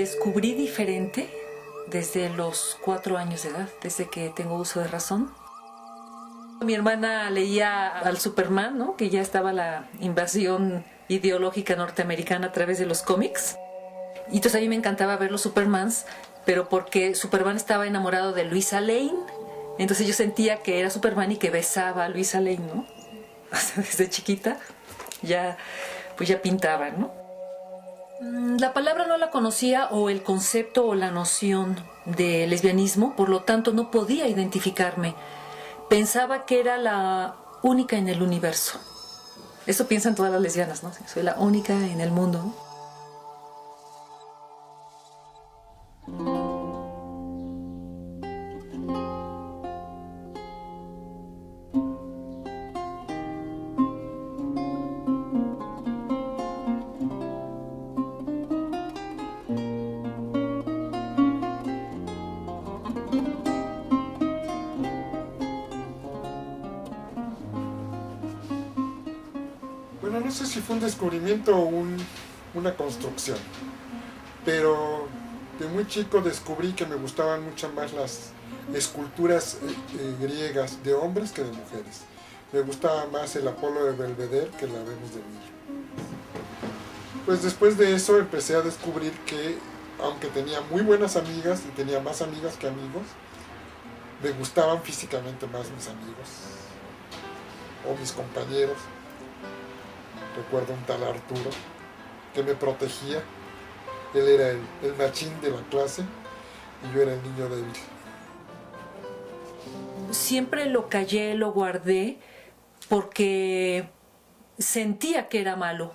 descubrí diferente desde los 4 años de edad, desde que tengo uso de razón. Mi hermana leía al Superman, ¿no? Que ya estaba la invasión ideológica norteamericana a través de los cómics. Y entonces a mí me encantaba ver los Supermans, pero porque Superman estaba enamorado de Luisa Lane. Entonces yo sentía que era Superman y que besaba a Luisa Lane, ¿no? O sea, desde chiquita ya pintaba, ¿no? La palabra no la conocía, o el concepto o la noción de lesbianismo, por lo tanto no podía identificarme. Pensaba que era la única en el universo. Eso piensan todas las lesbianas, ¿no? Soy la única en el mundo, ¿no? Bueno, no sé si fue un descubrimiento o una construcción, pero de muy chico descubrí que me gustaban mucho más las esculturas griegas de hombres que de mujeres. Me gustaba más el Apolo de Belvedere que la Venus de Milo. Pues después de eso empecé a descubrir que, aunque tenía muy buenas amigas y tenía más amigas que amigos, me gustaban físicamente más mis amigos o mis compañeros. Recuerdo un tal Arturo que me protegía. Él era el machín de la clase y yo era el niño débil. Siempre lo callé, lo guardé, porque sentía que era malo.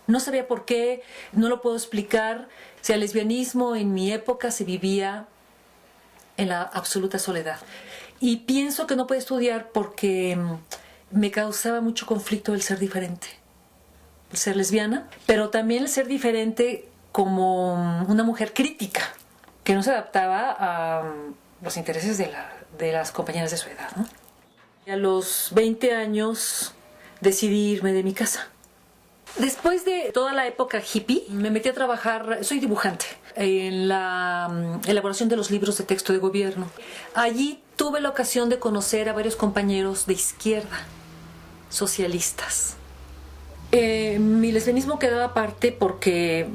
No sabía por qué, no lo puedo explicar. O sea, el lesbianismo en mi época se vivía en la absoluta soledad. Y pienso que no pude estudiar porque me causaba mucho conflicto el ser diferente. El ser lesbiana, pero también el ser diferente como una mujer crítica, que no se adaptaba a los intereses de las compañeras de su edad, ¿no? Y a los 20 años decidí irme de mi casa. Después de toda la época hippie, me metí a trabajar, soy dibujante, en la elaboración de los libros de texto de gobierno. Allí tuve la ocasión de conocer a varios compañeros de izquierda, socialistas. Mi lesbianismo quedaba aparte porque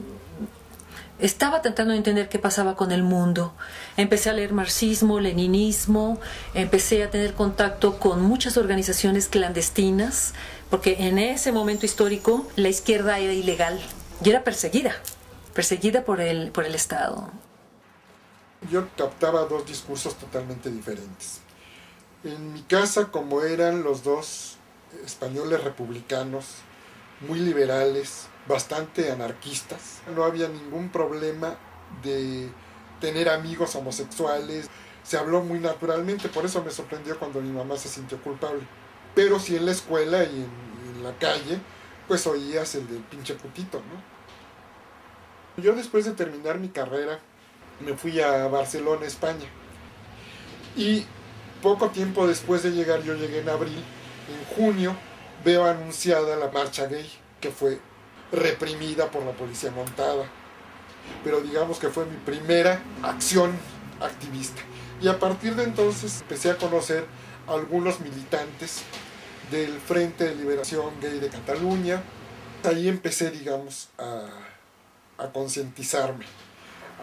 estaba tratando de entender qué pasaba con el mundo. Empecé a leer marxismo, leninismo, empecé a tener contacto con muchas organizaciones clandestinas, porque en ese momento histórico la izquierda era ilegal y era perseguida por el Estado. Yo captaba dos discursos totalmente diferentes. En mi casa, como eran los dos españoles republicanos, muy liberales, bastante anarquistas, no había ningún problema de tener amigos homosexuales. Se habló muy naturalmente, por eso me sorprendió cuando mi mamá se sintió culpable. Pero sí en la escuela y en la calle, pues oías el del pinche putito, ¿no? Yo, después de terminar mi carrera, me fui a Barcelona, España. Y poco tiempo después de llegar, yo llegué en abril, en junio, veo anunciada la marcha gay, que fue reprimida por la policía montada. Pero digamos que fue mi primera acción activista. Y a partir de entonces empecé a conocer a algunos militantes del Frente de Liberación Gay de Cataluña. Ahí empecé, digamos, a concientizarme,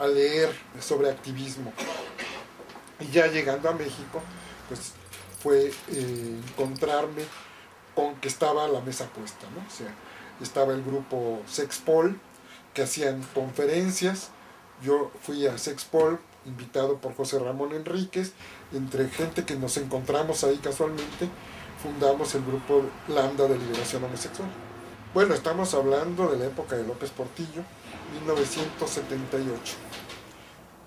a leer sobre activismo. Y ya llegando a México, pues fue encontrarme con que estaba la mesa puesta, ¿no? O sea, estaba el grupo Sexpol, que hacían conferencias. Yo fui a Sexpol, invitado por José Ramón Enríquez. Entre gente que nos encontramos ahí casualmente, fundamos el grupo Lambda de Liberación Homosexual. Bueno, estamos hablando de la época de López Portillo, 1978.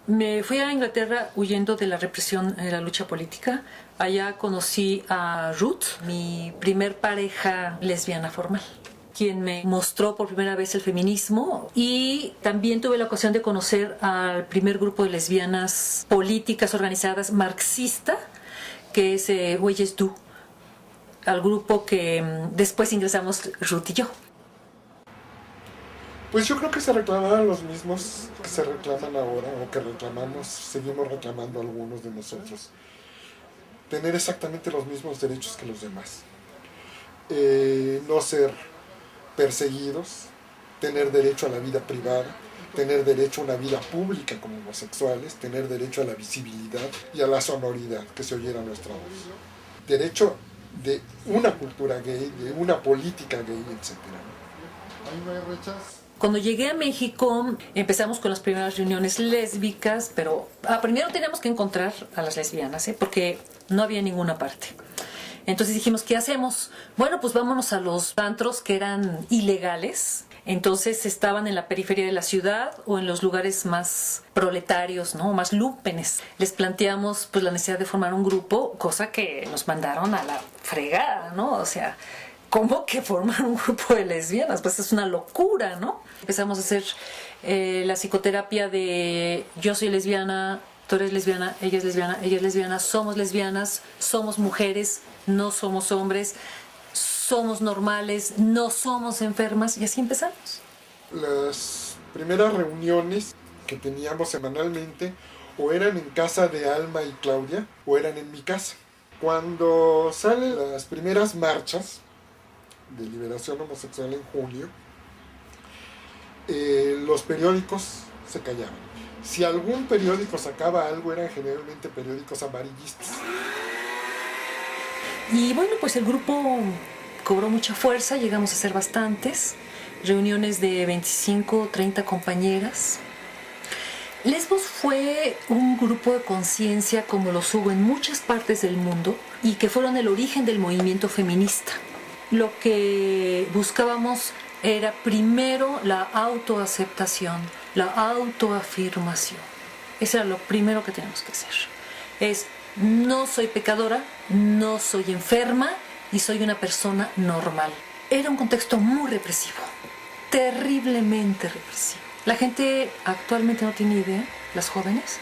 Me fui a Inglaterra huyendo de la represión en la lucha política. Allá conocí a Ruth, mi primer pareja lesbiana formal, quien me mostró por primera vez el feminismo, y también tuve la ocasión de conocer al primer grupo de lesbianas políticas organizadas marxista, que es Huellas Du, al grupo que después ingresamos Ruth y yo. Pues yo creo que se reclamaban los mismos que se reclaman ahora, o que reclamamos, seguimos reclamando algunos de nosotros. Tener exactamente los mismos derechos que los demás. No ser perseguidos, tener derecho a la vida privada, tener derecho a una vida pública como homosexuales, tener derecho a la visibilidad y a la sonoridad, que se oyera nuestra voz. Derecho de una cultura gay, de una política gay, etc. Ahí no hay rechazo. Cuando llegué a México empezamos con las primeras reuniones lésbicas, pero primero teníamos que encontrar a las lesbianas, porque no había en ninguna parte. Entonces dijimos, ¿qué hacemos? Bueno, pues vámonos a los antros que eran ilegales. Entonces estaban en la periferia de la ciudad o en los lugares más proletarios, ¿no? Más lúmpenes. Les planteamos pues la necesidad de formar un grupo, cosa que nos mandaron a la fregada, ¿no? O sea, ¿cómo que formar un grupo de lesbianas? Pues es una locura, ¿no? Empezamos a hacer la psicoterapia de yo soy lesbiana, tú eres lesbiana, ella es lesbiana, somos mujeres, no somos hombres, somos normales, no somos enfermas, y así empezamos. Las primeras reuniones que teníamos semanalmente o eran en casa de Alma y Claudia o eran en mi casa. Cuando salen las primeras marchas de liberación homosexual en junio, los periódicos se callaban. Si algún periódico sacaba algo, eran generalmente periódicos amarillistas. Y bueno, pues el grupo cobró mucha fuerza, llegamos a ser bastantes, reuniones de 25 o 30 compañeras. Lesbos fue un grupo de conciencia como los hubo en muchas partes del mundo y que fueron el origen del movimiento feminista. Lo que buscábamos era primero la autoaceptación, la autoafirmación. Eso era lo primero que teníamos que hacer. Es, no soy pecadora, no soy enferma y soy una persona normal. Era un contexto muy represivo, terriblemente represivo. La gente actualmente no tiene idea, las jóvenes,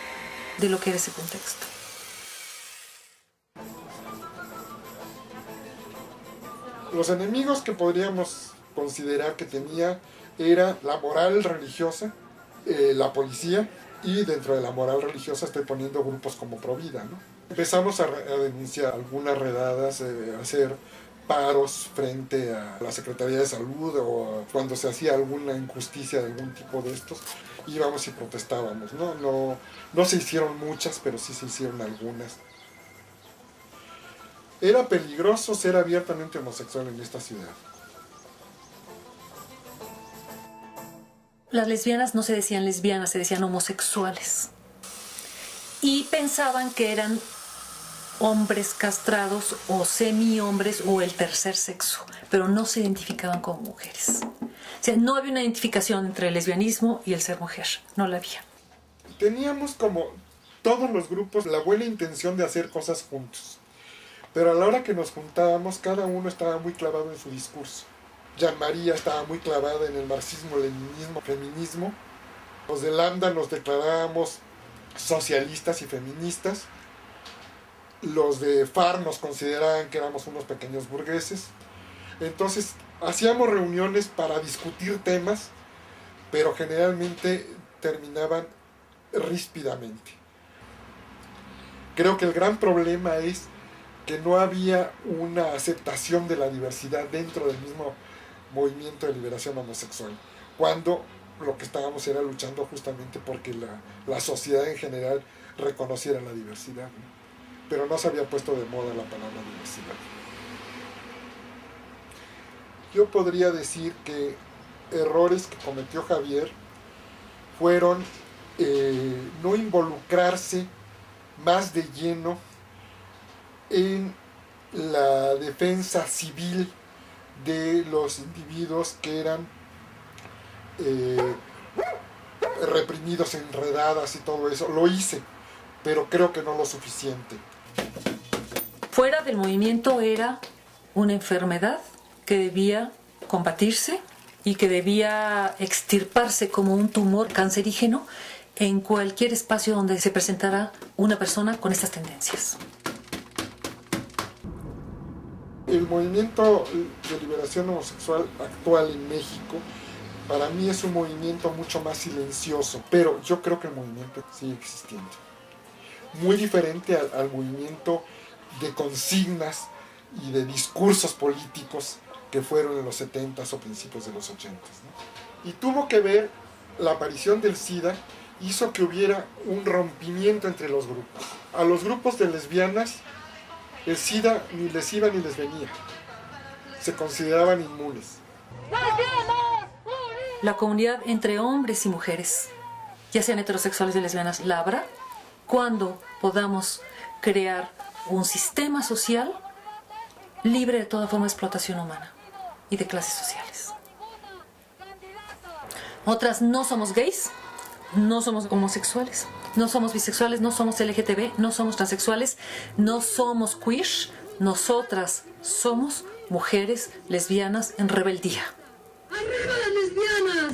de lo que era ese contexto. Los enemigos que podríamos considerar que tenía era la moral religiosa, la policía, y dentro de la moral religiosa estoy poniendo grupos como Provida, ¿no? Empezamos a denunciar algunas redadas, a hacer paros frente a la Secretaría de Salud o cuando se hacía alguna injusticia de algún tipo de estos, íbamos y protestábamos, ¿no? No se hicieron muchas, pero sí se hicieron algunas. Era peligroso ser abiertamente homosexual en esta ciudad. Las lesbianas no se decían lesbianas, se decían homosexuales. Y pensaban que eran hombres castrados o semi-hombres o el tercer sexo, pero no se identificaban como mujeres. O sea, no había una identificación entre el lesbianismo y el ser mujer, no la había. Teníamos como todos los grupos la buena intención de hacer cosas juntos, pero a la hora que nos juntábamos cada uno estaba muy clavado en su discurso. Jean María estaba muy clavada en el marxismo, leninismo, feminismo. Los de Lambda nos declarábamos socialistas y feministas. Los de FAR nos consideraban que éramos unos pequeños burgueses. Entonces hacíamos reuniones para discutir temas, pero generalmente terminaban ríspidamente. Creo que el gran problema es que no había una aceptación de la diversidad dentro del mismo movimiento de liberación homosexual, cuando lo que estábamos era luchando justamente porque la sociedad en general reconociera la diversidad, ¿no? Pero no se había puesto de moda la palabra diversidad. Yo podría decir que errores que cometió Javier fueron no involucrarse más de lleno en la defensa civil de los individuos que eran reprimidos en redadas y todo eso. Lo hice, pero creo que no lo suficiente. Fuera del movimiento era una enfermedad que debía combatirse y que debía extirparse como un tumor cancerígeno en cualquier espacio donde se presentara una persona con estas tendencias. El movimiento de liberación homosexual actual en México Para mí es un movimiento mucho más silencioso, pero yo creo que el movimiento sigue existiendo. Muy diferente al movimiento de consignas y de discursos políticos que fueron en los 70s o principios de los 80s, ¿no? Y tuvo que ver la aparición del SIDA, hizo que hubiera un rompimiento entre los grupos. A los grupos de lesbianas el SIDA ni les iba ni les venía. Se consideraban inmunes. La comunidad entre hombres y mujeres, ya sean heterosexuales y lesbianas, la habrá cuando podamos crear un sistema social libre de toda forma de explotación humana y de clases sociales. Otras no somos gays, no somos homosexuales, no somos bisexuales, no somos LGTB, no somos transexuales, no somos queer. Nosotras somos mujeres lesbianas en rebeldía. ¡Arriba las lesbianas!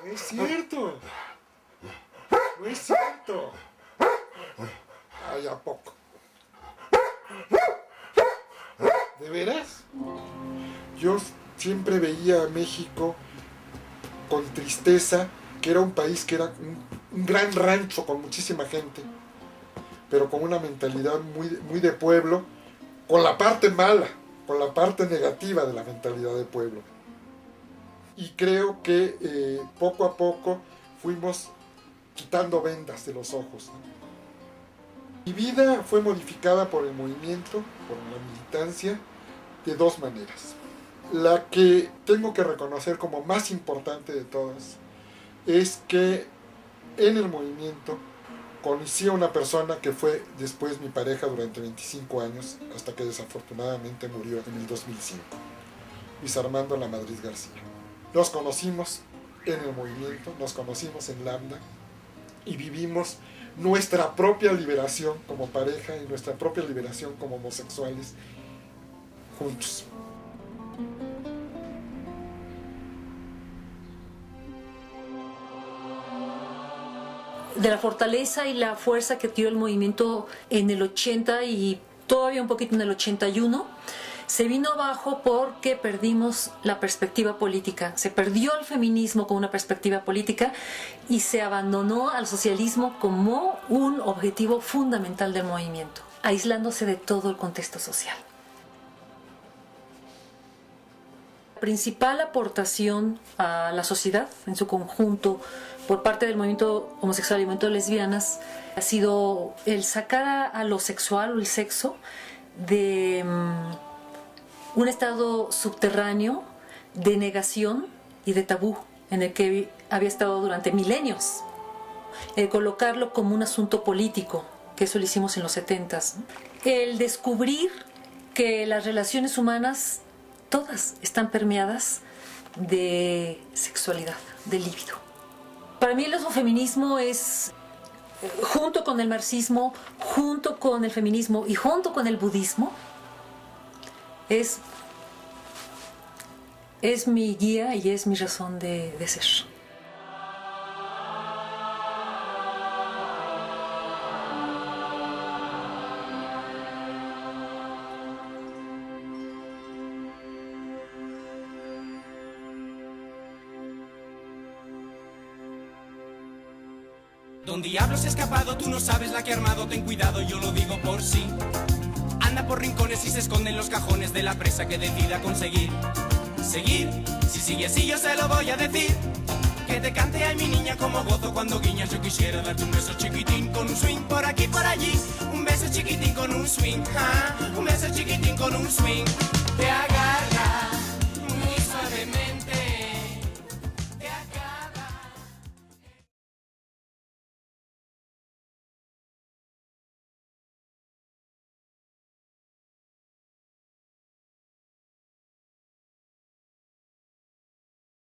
¡No es cierto! ¡No es cierto! ¡Ay, a poco! ¿De veras? Yo siempre veía a México con tristeza, que era un país que era un gran rancho con muchísima gente, pero con una mentalidad muy de pueblo, con la parte mala, con la parte negativa de la mentalidad de pueblo. Y creo que poco a poco fuimos quitando vendas de los ojos, ¿no? Mi vida fue modificada por el movimiento, por la militancia, de dos maneras. La que tengo que reconocer como más importante de todas es que en el movimiento conocí a una persona que fue después mi pareja durante 25 años, hasta que desafortunadamente murió en el 2005, Luis Armando La Madrid García. Nos conocimos en el movimiento, nos conocimos en Lambda y vivimos nuestra propia liberación como pareja y nuestra propia liberación como homosexuales juntos. De la fortaleza y la fuerza que dio el movimiento en el 80 y todavía un poquito en el 81, se vino abajo porque perdimos la perspectiva política. Se perdió el feminismo con una perspectiva política y se abandonó al socialismo como un objetivo fundamental del movimiento, aislándose de todo el contexto social. La principal aportación a la sociedad en su conjunto por parte del movimiento homosexual y el movimiento de lesbianas ha sido el sacar a lo sexual o el sexo de un estado subterráneo de negación y de tabú en el que había estado durante milenios. Colocarlo como un asunto político, que eso lo hicimos en los 70s. El descubrir que las relaciones humanas todas están permeadas de sexualidad, de líbido. Para mí el lesbofeminismo es, junto con el marxismo, junto con el feminismo y junto con el budismo, es mi guía y es mi razón de ser. Don Diablo se ha escapado, tú no sabes la que ha armado, ten cuidado, yo lo digo por sí. Anda por rincones y se esconde en los cajones de la presa que decida conseguir. Seguir, si sigue así yo se lo voy a decir. Que te cante ay mi niña como gozo cuando guiñas. Yo quisiera darte un beso chiquitín con un swing por aquí por allí. Un beso chiquitín con un swing, un beso chiquitín con un swing. Te agarro